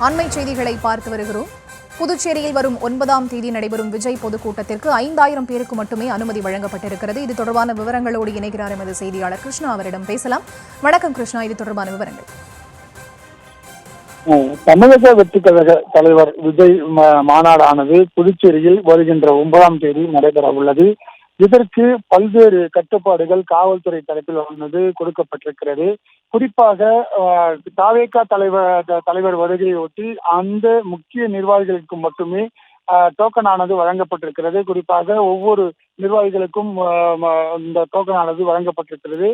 அண்மை செய்திகளை பார்த்து வருகிறோம். புதுச்சேரியில் வரும் 9ஆம் தேதி நடைபெறும் விஜய் பொதுக்கூட்டத்திற்கு 5000 பேருக்கு மட்டுமே அனுமதி வழங்கப்பட்டிருக்கிறது. இது தொடர்பான விவரங்களோடு இணைகிறார் எமது செய்தியாளர் கிருஷ்ணா. அவரிடம் பேசலாம். வணக்கம் கிருஷ்ணா, இது தொடர்பான விவரங்கள். தமிழக வெற்றி கழக தலைவர் விஜய் மாநாடானது புதுச்சேரியில் வருகின்ற 9ஆம் தேதி நடைபெற உள்ளது. இதற்கு பல்வேறு கட்டுப்பாடுகள் காவல்துறை தரப்பில் கொடுக்கப்பட்டிருக்கிறது. குறிப்பாக தாவேகா தலைவர் வருகையொட்டி அந்த முக்கிய நிர்வாகிகளுக்கு மட்டுமே டோக்கன் ஆனது வழங்கப்பட்டிருக்கிறது. குறிப்பாக ஒவ்வொரு நிர்வாகிகளுக்கும் இந்த டோக்கன் ஆனது வழங்கப்பட்டிருக்கிறது.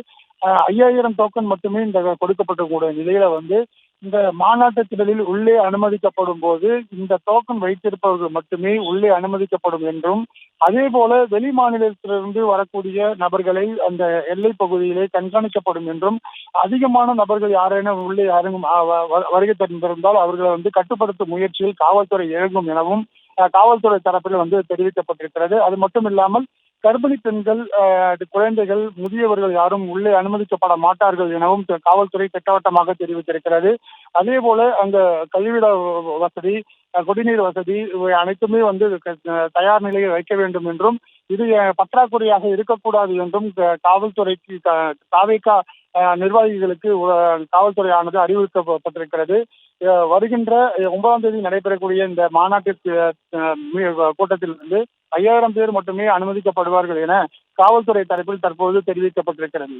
5000 டோக்கன் மட்டுமே இந்த கொடுக்கப்பட்டிருக்கூடிய நிலையில இந்த மாநாட்டு திடலில் உள்ளே அனுமதிக்கப்படும் போது இந்த டோக்கன் வைத்திருப்பவர்கள் மட்டுமே உள்ளே அனுமதிக்கப்படும் என்றும், அதே போல வெளி மாநிலத்திலிருந்து வரக்கூடிய நபர்களை அந்த எல்லை பகுதியிலே கண்காணிக்கப்படும் என்றும், அதிகமான நபர்கள் யாரேனும் உள்ளே வருகை தந்திருந்தால் அவர்களை கட்டுப்படுத்தும் முயற்சியில் காவல்துறை இறங்கும் எனவும் காவல்துறை தரப்பில் தெரிவிக்கப்பட்டிருக்கிறது. அது மட்டும் இல்லாமல் கர்ப்பிணி பெண்கள், குழந்தைகள், முதியவர்கள் யாரும் உள்ளே அனுமதிக்கப்பட மாட்டார்கள் எனவும் காவல்துறை திட்டவட்டமாக தெரிவித்திருக்கிறது. அதே போல அங்க கழிவிட வசதி, குடிநீர் வசதி இவை அனைத்துமே தயார் நிலையில் வைக்க வேண்டும் என்றும், இது பற்றாக்குறையாக இருக்கக்கூடாது என்றும் காவல்துறைக்கு தாவேகா நிர்வாகிகளுக்கு காவல்துறையானது அறிவுறுத்தப்பட்டிருக்கிறது. வருகின்ற 9ஆம் தேதி நடைபெறக்கூடிய இந்த மாநாட்டிற்கு கூட்டத்தில் 5000 பேர் மட்டுமே அனுமதிக்கப்படுவார்கள் என காவல்துறை தரப்பில் தற்போது தெரிவிக்கப்பட்டிருக்கிறது.